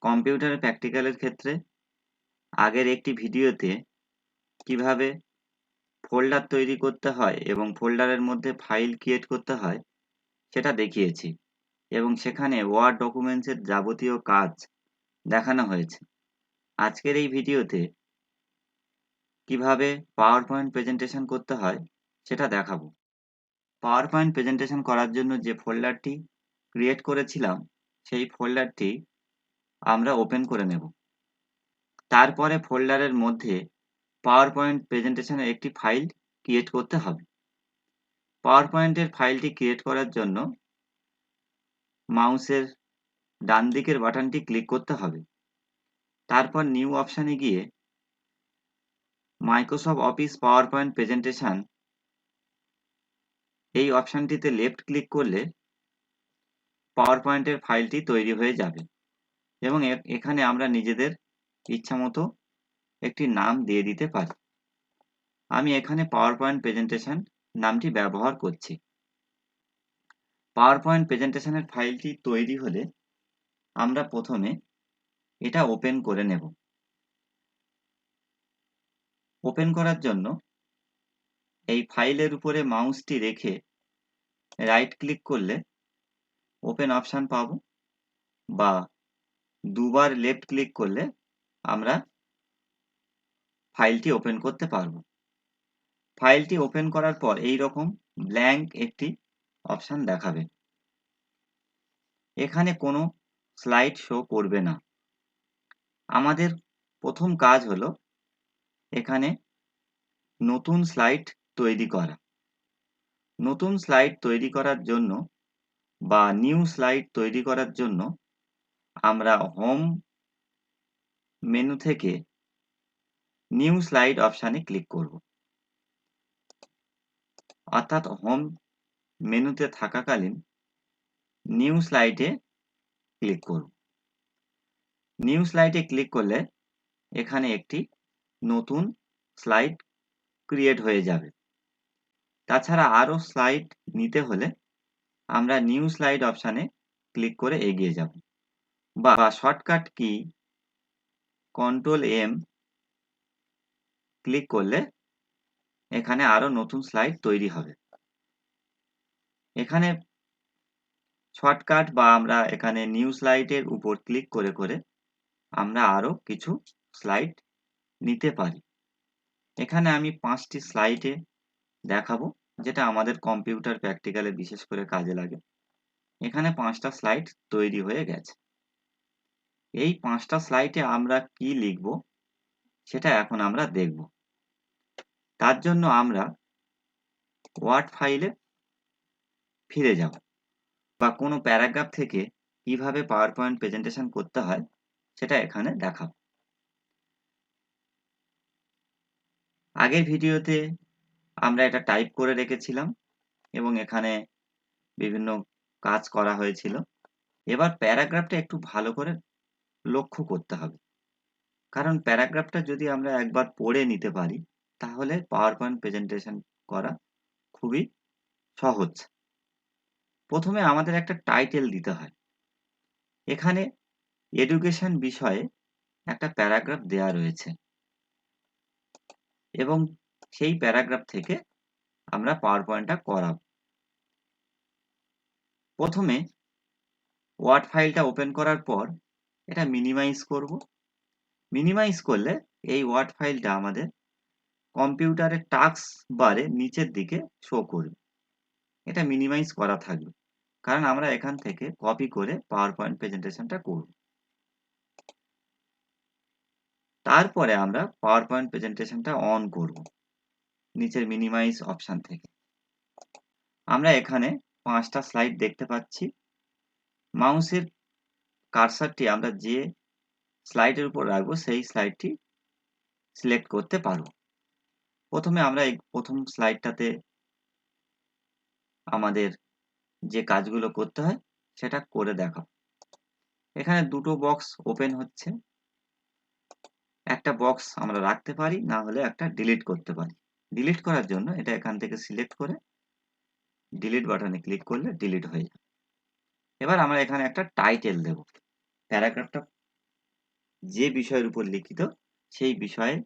কম্পিউটারের প্র্যাকটিক্যালের ক্ষেত্রে আগের একটি ভিডিওতে কিভাবে ফোল্ডার তৈরি করতে হয় এবং ফোল্ডারের মধ্যে ফাইল ক্রিয়েট করতে হয় সেটা দেখিয়েছি এবং সেখানে ওয়ার্ড ডকুমেন্টসের যাবতীয় কাজ দেখানো হয়েছে। আজকের এই ভিডিওতে কিভাবে পাওয়ার পয়েন্ট প্রেজেন্টেশন করতে হয় সেটা দেখাবো। পাওয়ার পয়েন্ট প্রেজেন্টেশন করার জন্য যে ফোল্ডারটি ক্রিয়েট করেছিলাম সেই ফোল্ডারটি আমরা ওপেন করে নেব। তারপরে ফোল্ডারের মধ্যে পাওয়ার পয়েন্ট প্রেজেন্টেশনের একটি ফাইল ক্রিয়েট করতে হবে। পাওয়ার পয়েন্টের ফাইলটি ক্রিয়েট করার জন্য মাউসের ডান দিকের বাটনটি ক্লিক করতে হবে। তারপর নিউ অপশানে গিয়ে Microsoft office power point presentation এই অপশানটিতে লেফট ক্লিক করলে পাওয়ার পয়েন্টের ফাইলটি তৈরি হয়ে যাবে এবং এখানে আমরা নিজেদের ইচ্ছামতো একটি নাম দিয়ে দিতে পারি। আমি এখানে পাওয়ার পয়েন্ট প্রেজেন্টেশন নামটি ব্যবহার করছি। পাওয়ার পয়েন্ট প্রেজেন্টেশনের ফাইলটি তৈরি হলে আমরা প্রথমে এটা ওপেন করে নেব। ওপেন করার জন্য এই ফাইলের উপরে মাউসটি রেখে রাইট ক্লিক করলে ওপেন অপশান পাবো, বা দুবার লেফট ক্লিক করলে আমরা ফাইলটি ওপেন করতে পারবো। ফাইলটি ওপেন করার পর এই রকম ব্ল্যাঙ্ক একটি অপশান দেখাবে। এখানে কোনো স্লাইড শো করবে না। আমাদের প্রথম কাজ হলো এখানে নতুন স্লাইড তৈরি করা। নতুন স্লাইড তৈরি করার জন্য বা নিউ স্লাইড তৈরি করার জন্য আমরা হোম মেনু থেকে নিউ স্লাইড অপশানে ক্লিক করব। অর্থাৎ হোম মেনুতে থাকাকালীন নিউ স্লাইডে ক্লিক করব। নিউ স্লাইডে ক্লিক করলে এখানে একটি নতুন স্লাইড ক্রিয়েট হয়ে যাবে। তাছাড়া আরও স্লাইড নিতে হলে আমরা নিউ স্লাইড অপশানে ক্লিক করে এগিয়ে যাব, বা শর্টকাট কি কন্ট্রোল-M ক্লিক করলে এখানে আরও নতুন স্লাইড তৈরি হবে। এখানে শর্টকাট বা আমরা এখানে নিউ স্লাইডের উপর ক্লিক করে করে আমরা আরও কিছু স্লাইড নিতে পারি। এখানে আমি 5টি স্লাইডে দেখাবো, যেটা আমাদের কম্পিউটার প্র্যাকটিক্যালে বিশেষ করে কাজে লাগে। এখানে 5টা স্লাইড তৈরি হয়ে গেছে। এই 5টা স্লাইডে আমরা কি লিখব সেটা এখন আমরা দেখব। তার জন্য আমরা ওয়ার্ড ফাইলে ফিরে যাব, বা কোনো প্যারাগ্রাফ থেকে কিভাবে পাওয়ার পয়েন্ট প্রেজেন্টেশন করতে হয় সেটা এখানে দেখাবো। আগের ভিডিওতে আমরা এটা টাইপ করে রেখেছিলাম এবং এখানে বিভিন্ন কাজ করা হয়েছিল। এবার প্যারাগ্রাফটা একটু ভালো করে লক্ষ্য করতে হবে, কারণ প্যারাগ্রাফটা যদি আমরা একবার পড়ে নিতে পারি তাহলে পাওয়ার পয়েন্ট প্রেজেন্টেশন করা খুবই সহজ। প্রথমে আমাদের একটা টাইটেল দিতে হয়। এখানে এডুকেশন বিষয়ে একটা প্যারাগ্রাফ দেয়া রয়েছে এবং সেই প্যারাগ্রাফ থেকে আমরা পাওয়ার পয়েন্টটা করাব। প্রথমে ওয়ার্ড ফাইলটা ওপেন করার পর এটা মিনিমাইজ করব। মিনিমাইজ করলে এই ওয়ার্ড ফাইলটা আমাদের কম্পিউটারের টাস্ক বারে নিচের দিকে শো করবে। এটা মিনিমাইজ করা থাকবে, কারণ আমরা এখান থেকে কপি করে পাওয়ার পয়েন্ট প্রেজেন্টেশনটা করব। তারপরে আমরা পাওয়ার পয়েন্ট প্রেজেন্টেশনটা অন করব নিচের মিনিমাইজ অপশান থেকে। আমরা এখানে 5টা স্লাইড দেখতে পাচ্ছি। মাউসের কার্সারটি আমরা যে স্লাইডের উপর রাখবো সেই স্লাইডটি সিলেক্ট করতে পারব। প্রথমে আমরা এই প্রথম স্লাইডটাতে আমাদের যে কাজগুলো করতে হয় সেটা করে দেখাবো। এখানে দুটো বক্স ওপেন হচ্ছে। একটা বক্স আমরা রাখতে পারি, না হলে একটা ডিলিট করতে পারি। ডিলিট করার জন্য এটা এখান থেকে সিলেক্ট করে ডিলিট বাটনে ক্লিক করলে ডিলিট হয়ে যাবে। এবার আমরা এখানে একটা টাইটেল দেব। প্যারাগ্রাফটা যে বিষয়ের উপর লিখিত সেই বিষয়ে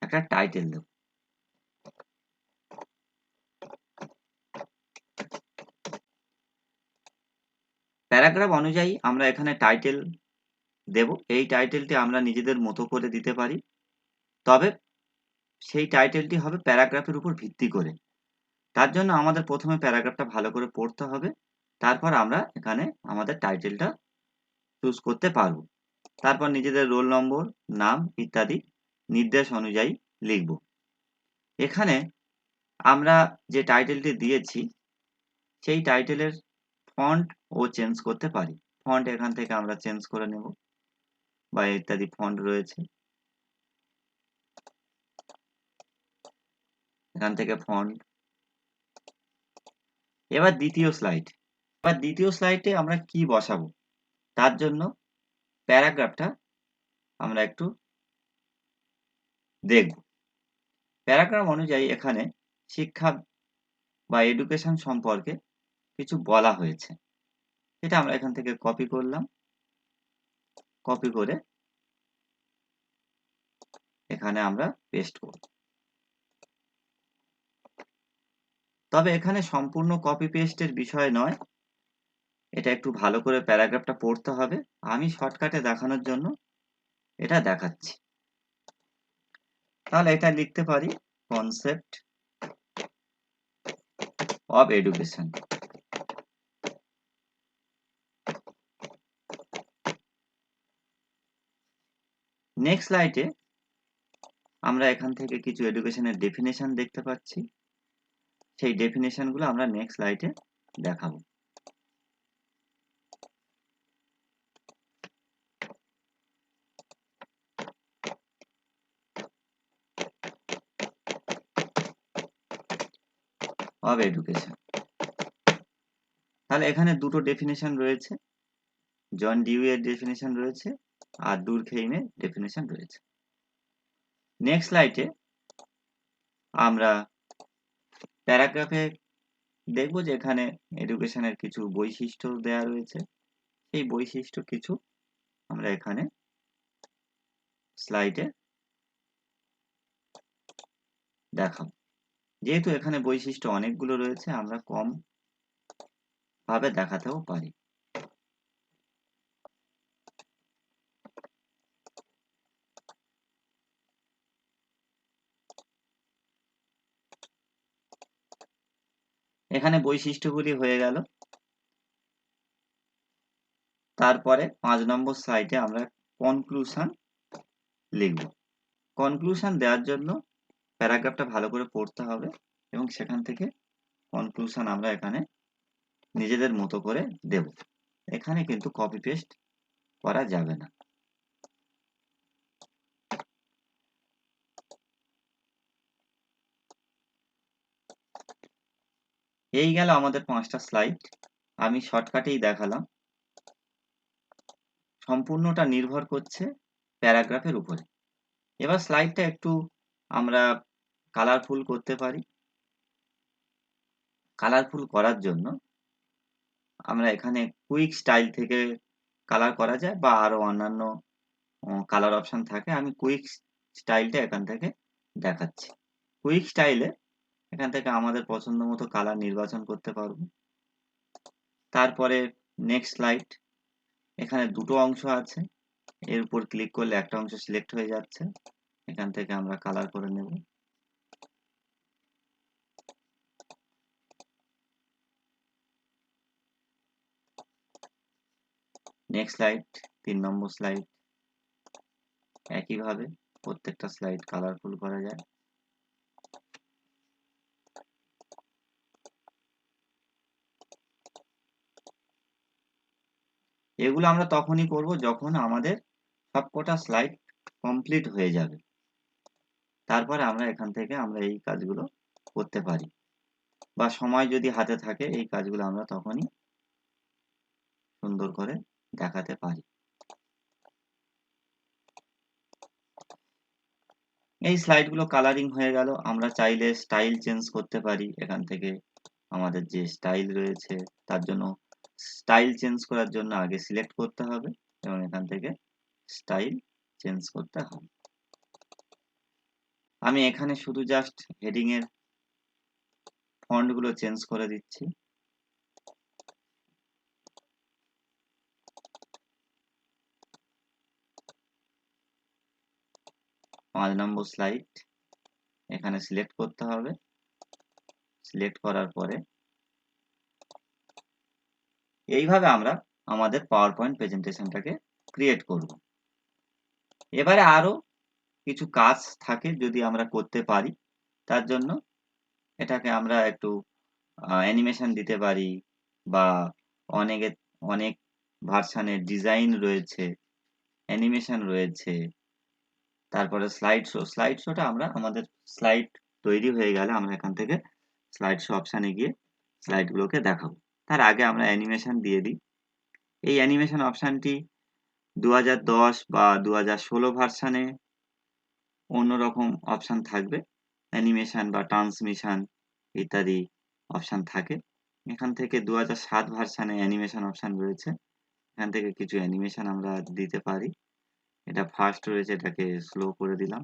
একটা টাইটেল দেব। প্যারাগ্রাফ অনুযায়ী আমরা এখানে টাইটেল দেব। এই টাইটেলটি আমরা নিজেদের মতো করে দিতে পারি, তবে সেই টাইটেলটি হবে প্যারাগ্রাফের উপর ভিত্তি করে। তার জন্য আমাদের প্রথমে প্যারাগ্রাফটা ভালো করে পড়তে হবে, তারপর আমরা এখানে আমাদের টাইটেলটা চুজ করতে পারবো। তারপর নিজেদের রোল নম্বর, নাম ইত্যাদি নির্দেশ অনুযায়ী লিখব। এখানে আমরা যে টাইটেলটি দিয়েছি সেই টাইটেলের ফন্ট ও চেঞ্জ করতে পারি। ফন্ট এখান থেকে আমরা চেঞ্জ করে নেব, বা ইত্যাদি ফন্ট রয়েছে, এখান থেকে ফন্ট। এবার দ্বিতীয় স্লাইডে আমরা কি বসাবো, তার জন্য প্যারাগ্রাফটা আমরা একটু দেখব। প্যারাগ্রাফ অনুযায়ী এখানে শিক্ষা বা এডুকেশন সম্পর্কে কিছু বলা হয়েছে, এটা আমরা এখান থেকে কপি করলাম। কপি করে এখানে আমরা পেস্ট করব। তবে এখানে সম্পূর্ণ কপি পেস্টের বিষয় নয়, এটা একটু ভালো করে প্যারাগ্রাফটা পড়তে হবে। আমি শর্টকাটে দেখানোর জন্য এটা দেখাচ্ছি। তাহলে এটা লিখতে পারি, কনসেপ্ট অফ এডুকেশন। নেক্সট স্লাইডে আমরা এখান থেকে কিছু এডুকেশনের ডেফিনেশন দেখতে পাচ্ছি, সেই ডেফিনেশনগুলো আমরা নেক্সট স্লাইডে দেখাবো। অফ এডুকেশন, তাহলে এখানে দুটো ডেফিনেশন রয়েছে, জন ডিউয়ের ডেফিনেশন রয়েছে আর ডুরখেইমের ডেফিনেশন রয়েছে। নেক্সট স্লাইডে আমরা প্যারাগ্রাফে দেখব যে এখানে এডুকেশনের কিছু বৈশিষ্ট্য দেয়া রয়েছে, সেই বৈশিষ্ট্য কিছু আমরা এখানে স্লাইডে দেখাবো। যেহেতু এখানে বৈশিষ্ট্য অনেকগুলো রয়েছে, আমরা কম ভাবে দেখাতেও পারি। এখানে বৈশিষ্ট্যগুলি হয়ে গেল। তারপরে 5 নম্বর স্লাইডে আমরা কনক্লুশন লিখব। কনক্লুশন দেওয়ার জন্য প্যারাগ্রাফটা ভালো করে পড়তে হবে এবং সেখান থেকে কনক্লুশন আমরা এখানে নিজেদের মতো করে দেব। এখানে কিন্তু কপি পেস্ট করা যাবে না। এই গেল আমাদের 5টা স্লাইড, আমি শর্টকাটেই দেখালাম। সম্পূর্ণটা নির্ভর করছে প্যারাগ্রাফের উপরে। এবার স্লাইডটা একটু আমরা কালারফুল করতে পারি। কালারফুল করার জন্য আমরা এখানে কুইক স্টাইল থেকে কালার করা যায়, বা আরো অন্যান্য কালার অপশন থাকে। আমি কুইক স্টাইলটা এখান থেকে দেখাচ্ছি। কুইক স্টাইলে এখান থেকে আমাদের পছন্দ মতো কালার নির্বাচন করতে পারবো। তারপরে নেক্সট স্লাইড, এখানে দুটো অংশ আছে, এর উপর ক্লিক করলে একটা অংশ সিলেক্ট হয়ে যাচ্ছে, এখান থেকে আমরা কালার করে নেব। নেক্সট স্লাইড, 3 নম্বর স্লাইড, একইভাবে প্রত্যেকটা স্লাইড কালারফুল করা যায়। এগুলো আমরা তখনই করব যখন আমাদের সবকটা স্লাইড কমপ্লিট হয়ে যাবে। তারপরে আমরা এখান থেকে আমরা এই কাজগুলো করতে পারি, বা সময় যদি হাতে থাকে এই কাজগুলো আমরা তখনই সুন্দর করে দেখাতে পারি। এই স্লাইডগুলো কালারিং হয়ে গেল। আমরা চাইলে স্টাইল চেঞ্জ করতে পারি। এখান থেকে আমাদের যে স্টাইল রয়েছে তার জন্য স্টাইল চেঞ্জ করার জন্য আগে সিলেক্ট করতে হবে এবং এখান থেকে স্টাইল চেঞ্জ করতে হবে। আমি এখানে শুধু জাস্ট হেডিং এর ফন্ট গুলো চেঞ্জ করে দিচ্ছি। পাঁচ নম্বর স্লাইড এখানে সিলেক্ট করতে হবে। সিলেক্ট করার পরে এইভাবে আমরা আমাদের পাওয়ার পয়েন্ট প্রেজেন্টেশনটাকে ক্রিয়েট করব। এবারে আরো কিছু কাজ থাকে যদি আমরা করতে পারি, তার জন্য এটাকে আমরা একটু অ্যানিমেশন দিতে পারি, বা অনেক ভার্সানের ডিজাইন রয়েছে, অ্যানিমেশন রয়েছে। তারপরে স্লাইড শোটা আমরা আমাদের স্লাইড তৈরি হয়ে গেলে আমরা এখান থেকে স্লাইড শো অপশানে গিয়ে স্লাইডগুলোকে দেখাবো। তার আগে আমরা অ্যানিমেশন দিয়ে দিই। এই অ্যানিমেশন অপশানটি 2010 বা 2016 ভার্সানে অন্যরকম অপশান থাকবে, অ্যানিমেশন বা ট্রান্সমিশন ইত্যাদি অপশান থাকে। এখান থেকে 2007 ভার্সানে অ্যানিমেশন অপশান রয়েছে, এখান থেকে কিছু অ্যানিমেশন আমরা দিতে পারি। এটা ফার্স্ট রয়েছে, এটাকে স্লো করে দিলাম।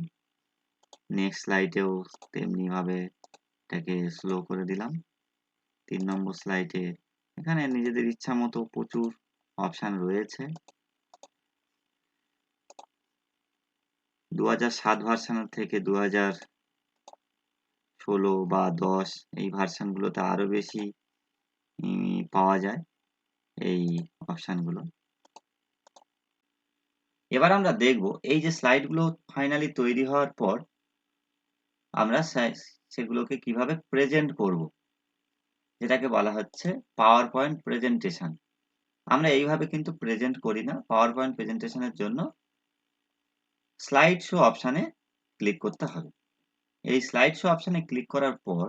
নেক্সট স্লাইডেও তেমনি ভাবে এটাকে স্লো করে দিলাম। 3 নম্বর স্লাইডে এখানে নিজেদের ইচ্ছা মতো প্রচুর অপশান রয়েছে। 2007 ভার্সানের থেকে 2016 বা 10 এই ভার্সানগুলোতে আরো বেশি পাওয়া যায় এই অপশানগুলো। এবার আমরা দেখব এই যে স্লাইডগুলো ফাইনালি তৈরি হওয়ার পর আমরা সেগুলোকে কিভাবে প্রেজেন্ট করব, যেটাকে বলা হচ্ছে পাওয়ার পয়েন্ট প্রেজেন্টেশন। আমরা এইভাবে কিন্তু প্রেজেন্ট করি না। পাওয়ার পয়েন্ট প্রেজেন্টেশনের জন্য স্লাইড শো অপশানে ক্লিক করতে হবে। এই স্লাইড শো অপশানে ক্লিক করার পর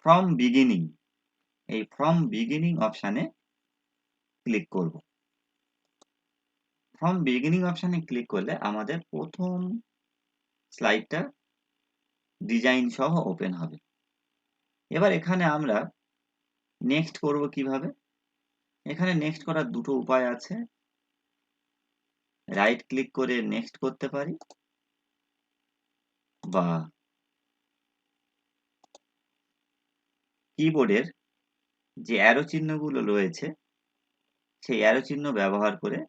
ফ্রম বিগিনিং, এই ফ্রম বিগিনিং অপশানে ক্লিক করব। ফ্রম বিগিনিং অপশানে ক্লিক করলে আমাদের প্রথম স্লাইডটা ডিজাইন সহ ওপেন হবে। এবার এখানে আমরা নেক্সট করব কিভাবে? এখানে নেক্সট করার দুটো উপায় আছে। রাইট ক্লিক করে নেক্সট করতে পারি, বা কিবোর্ডের যে অ্যারো চিহ্নগুলো রয়েছে সেই অ্যারো চিহ্ন ব্যবহার করে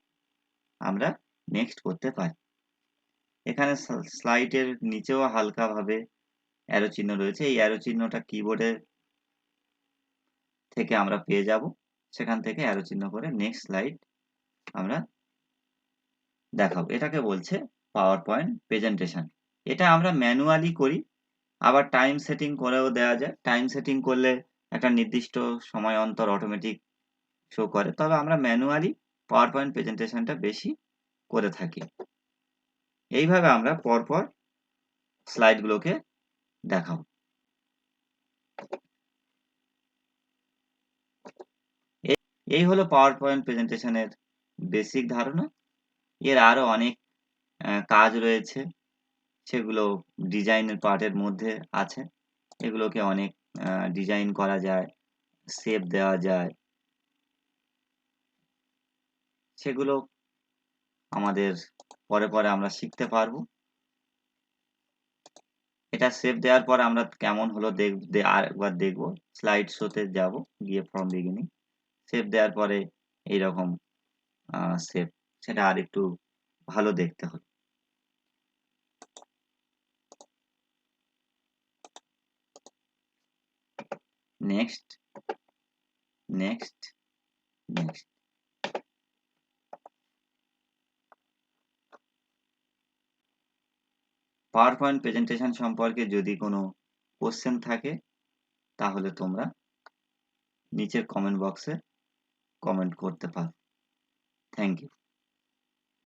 আমরা নেক্সট করতে পারি। এখানে স্লাইডের নিচেও হালকাভাবে অ্যারো চিহ্ন রয়েছে। এই অ্যারো চিহ্নটা কিবোর্ডে থেকে আমরা পেয়ে যাব। সেখান থেকে অ্যারো চিহ্ন করে নেক্সট স্লাইড আমরা দেখাবো। এটাকে বলছে পাওয়ার পয়েন্ট প্রেজেন্টেশন। এটা আমরা ম্যানুয়ালি করি, আবার টাইম সেটিং করেও দেওয়া যায়। টাইম সেটিং করলে একটা নির্দিষ্ট সময় অন্তর অটোমেটিক শো করে, তবে আমরা ম্যানুয়ালি পাওয়ার পয়েন্ট প্রেজেন্টেশনটা বেশি করে থাকি। এইভাবে আমরা পরপর স্লাইডগুলোকে দেখাবো। এই হলো পাওয়ার পয়েন্ট প্রেজেন্টেশনের বেসিক ধারণা। এর আরো অনেক কাজ রয়েছে, সেগুলো ডিজাইনের পার্টের মধ্যে আছে। এগুলোকে অনেক ডিজাইন করা যায়, শেপ দেওয়া যায়, সেগুলো আমাদের পরে আমরা শিখতে পারবো। এটা শেপ দেওয়ার পর আমরা কেমন হলো আরেকবার দেখবো। স্লাইড শোতে যাব, গিয়ে ফ্রম বিগিনিং শেপ দেওয়ার পরে এইরকম শেপ, সেটা আর একটু ভালো দেখতে হবে। Next next next. Power point presentation সম্পর্কে যদি কোনো কোশ্চেন থাকে তাহলে তোমরা নিচের কমেন্ট বক্সে কমেন্ট করতে পারো। Thank you.